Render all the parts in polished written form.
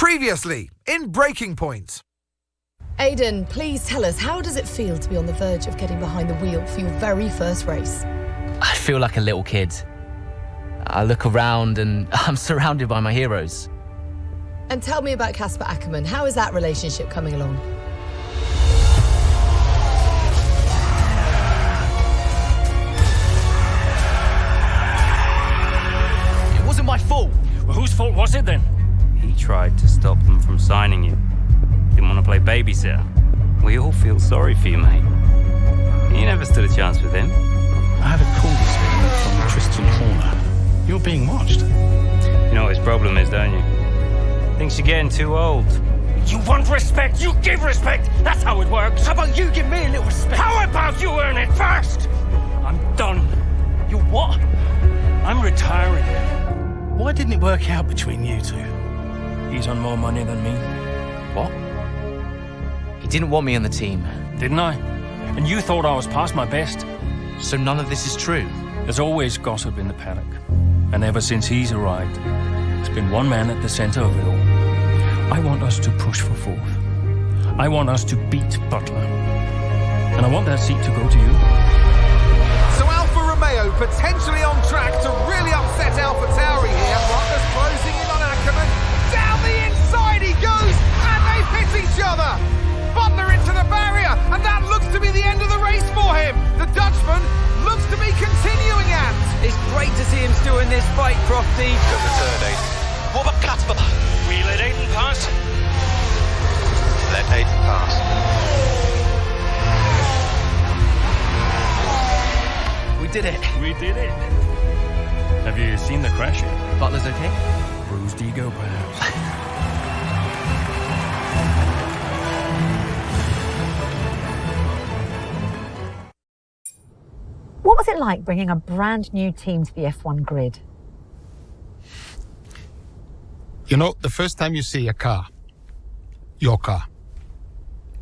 Previously, in Breaking Point. Aidan, please tell us, how does it feel to be on the verge of getting behind the wheel for your very first race? I feel like a little kid. I look around and I'm surrounded by my heroes. And tell me about Casper Ackerman. How is that relationship coming along? It wasn't my fault. Well, whose fault was it then? He tried to stop them from signing you. Didn't want to play babysitter. We all feel sorry for you, mate. You never stood a chance with him. I had a call this morning from Tristan Horner. You're being watched. You know what his problem is, don't you? Thinks you're getting too old. You want respect, you give respect. That's how it works. How about you give me a little respect? How about you earn it first? I'm done. You what? I'm retiring. Why didn't it work out between you two? He's on more money than me. What? He didn't want me on the team. Didn't I? And you thought I was past my best. So none of this is true? There's always gossip in the paddock. And ever since he's arrived, there's been one man at the centre of it all. I want us to push for fourth. I want us to beat Butler. And I want that seat to go to you. So Alfa Romeo potentially on track to really upset AlphaTauri here. Butler's closing in on Ackerman. Down the inside he goes, and they've hit each other. Butler into the barrier, and that looks to be the end of the race for him. The Dutchman looks to be continuing at. It's great to see him still in this fight, Crofty. Got the third, Aiden. What about Casper? We let Aiden pass. Let Aiden pass. We did it. We did it. Have you seen the crash yet? Butler's okay? Bruised ego, perhaps. What was it like bringing a brand new team to the F1 grid? You know, the first time you see a car, your car,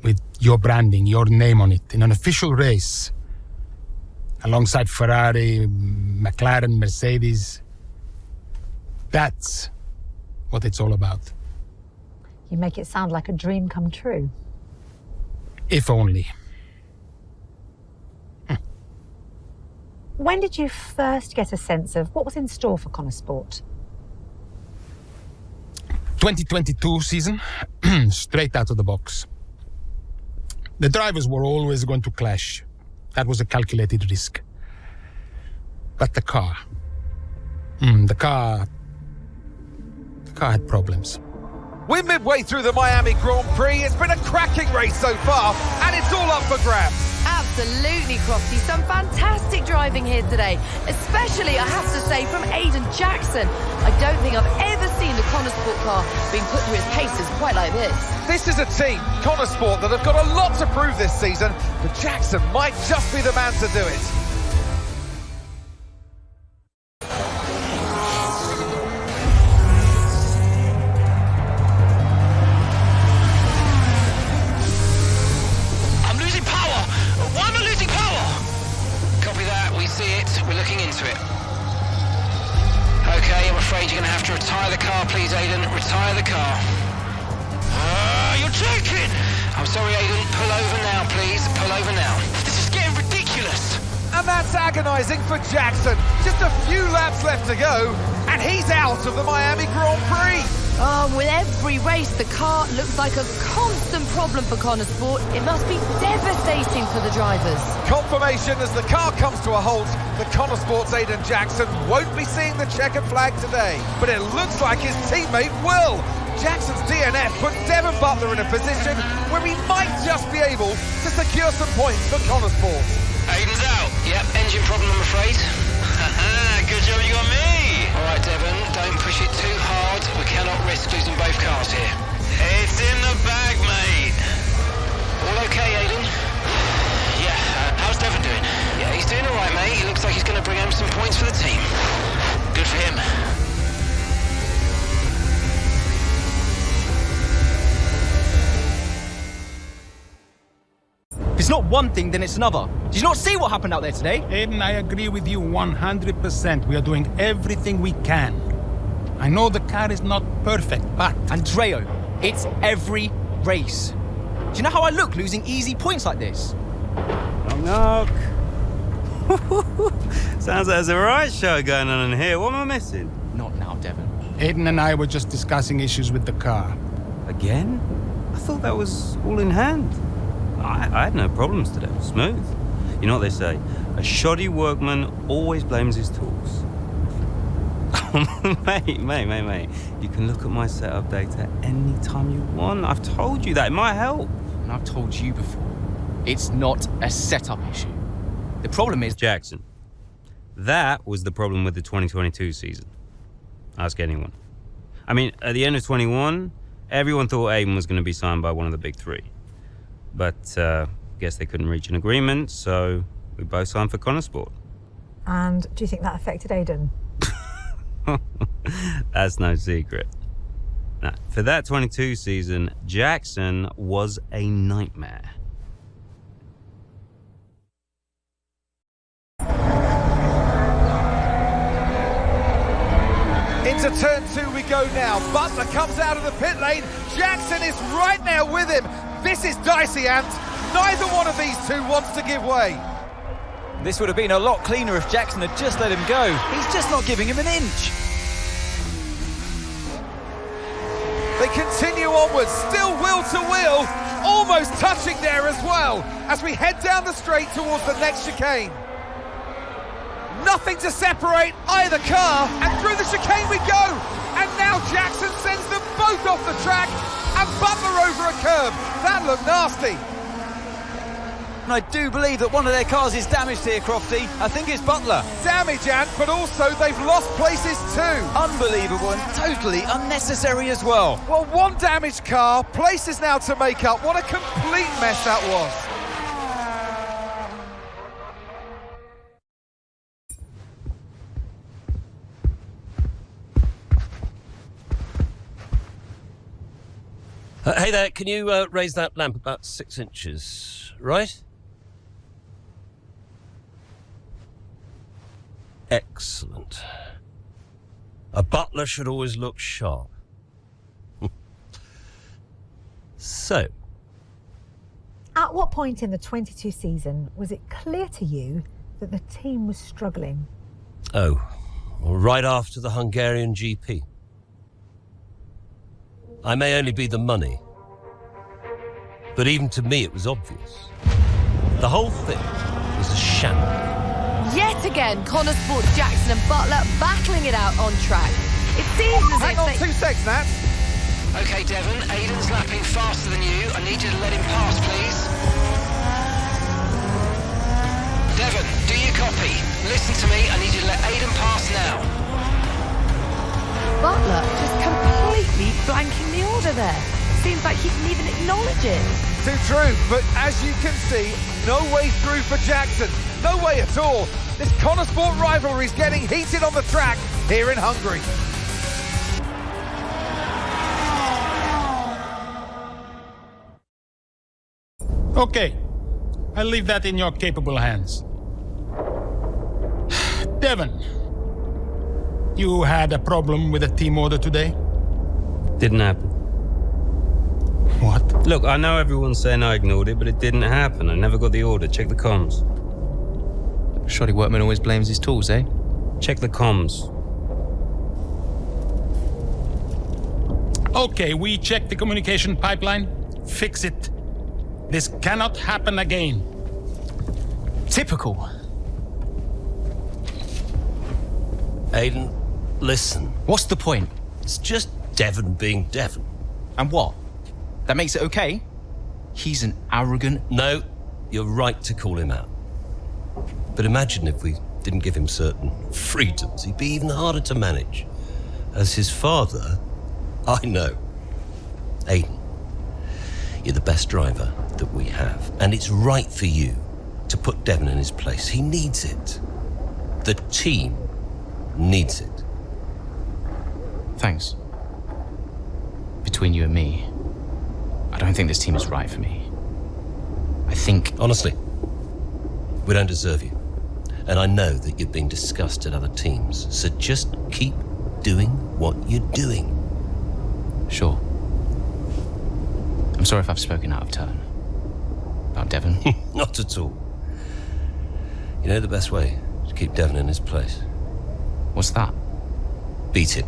with your branding, your name on it, in an official race, alongside Ferrari, McLaren, Mercedes, that's what it's all about. You make it sound like a dream come true. If only. When did you first get a sense of what was in store for Connor Sport? 2022 season, straight out of the box. The drivers were always going to clash. That was a calculated risk. But the car had problems. We're midway through the Miami Grand Prix. It's been a cracking race so far, and it's all up for grabs. Absolutely, Crofty. Some fantastic driving here today. Especially, I have to say, from Aidan Jackson. I don't think I've ever seen a Connor Sport car being put through its paces quite like this. This is a team, Connor Sport, that have got a lot to prove this season, but Jackson might just be the man to do it. Retire the car, please, Aidan. Retire the car. You're joking! I'm sorry, Aidan. Pull over now, please. Pull over now. This is getting ridiculous. And that's agonising for Jackson. Just a few laps left to go, and he's out of the Miami Grand Prix. Oh, with every race, the car looks like a constant problem for Connor Sport. It must be devastating for the drivers. Confirmation as the car comes to a halt. The Connor Sport's Aidan Jackson won't be seeing the checkered flag today, but it looks like his teammate will. Jackson's DNF put Devon Butler in a position where he might just be able to secure some points for Connor Sport. Aidan's out. Yep, engine problem, I'm afraid. Good job you got me. All right, Devon, don't push it too hard. We cannot risk losing both cars here. It's in the bag, mate. All okay, Aidan? Yeah, how's Devon doing? Yeah, he's doing all right, mate. He looks like he's going to bring home some points for the team. Good for him. If it's not one thing, then it's another. Did you not see what happened out there today? Aiden, I agree with you 100%. We are doing everything we can. I know the car is not perfect, but... Andreo, it's every race. Do you know how I look losing easy points like this? Knock, knock. Sounds like there's a right show going on in here. What am I missing? Not now, Devon. Aiden and I were just discussing issues with the car. Again? I thought that was all in hand. I had no problems today. Smooth. You know what they say? A shoddy workman always blames his tools. mate. You can look at my setup data anytime you want. I've told you that. It might help. And I've told you before, it's not a setup issue. The problem is... Jackson, that was the problem with the 2022 season. Ask anyone. I mean, at the end of 21, everyone thought Aiden was going to be signed by one of the big three. But guess they couldn't reach an agreement, so we both signed for Connorsport. And do you think that affected Aiden? That's no secret. Now, for that 22 season, Jackson was a nightmare. Into turn 2 we go now. Butler comes out of the pit lane. Jackson is right now with him. This is dicey, Ant. Neither one of these two wants to give way. This would have been a lot cleaner if Jackson had just let him go. He's just not giving him an inch. They continue onwards, still wheel to wheel, almost touching there as well, as we head down the straight towards the next chicane. Nothing to separate either car, and through the chicane we go. And now Jackson sends them both off the track, and Butler over a curb. That looked nasty. And I do believe that one of their cars is damaged here, Crofty. I think it's Butler. Damage, Ant, but also they've lost places too. Unbelievable and totally unnecessary as well. Well, one damaged car, places now to make up. What a complete mess that was. Hey there, can you raise that lamp about 6 inches, right? Excellent. A butler should always look sharp. So. At what point in the 22 season was it clear to you that the team was struggling? Oh, well, right after the Hungarian GP. I may only be the money, but even to me it was obvious. The whole thing was a shambles. Yet again, Connorsport, Jackson and Butler battling it out on track. It seems as Hang if on 2 seconds, Nat. Okay, Devon, Aiden's lapping faster than you. I need you to let him pass, please. Devon, do you copy? Listen to me, I need you to let Aiden pass now. Butler just completely blanking the order there. Seems like he didn't even acknowledge it. Too true, but as you can see, no way through for Jackson. No way at all. This Connorsport rivalry is getting heated on the track here in Hungary. Okay, I'll leave that in your capable hands. Devon, you had a problem with a team order today? Didn't happen. What? Look, I know everyone's saying I ignored it, but it didn't happen. I never got the order. Check the comms. Shoddy workman always blames his tools, eh? Check the comms. Okay, we checked the communication pipeline. Fix it. This cannot happen again. Typical. Aiden, listen. What's the point? It's just Devon being Devon. And what? That makes it okay? He's an arrogant... No, you're right to call him out. But imagine if we didn't give him certain freedoms. He'd be even harder to manage. As his father, I know. Aiden, you're the best driver that we have. And it's right for you to put Devon in his place. He needs it. The team needs it. Thanks. Between you and me, I don't think this team is right for me. I think... Honestly, we don't deserve you. And I know that you're being discussed at other teams. So just keep doing what you're doing. Sure. I'm sorry if I've spoken out of turn. About Devon. Not at all. You know the best way to keep Devon in his place? What's that? Beat it.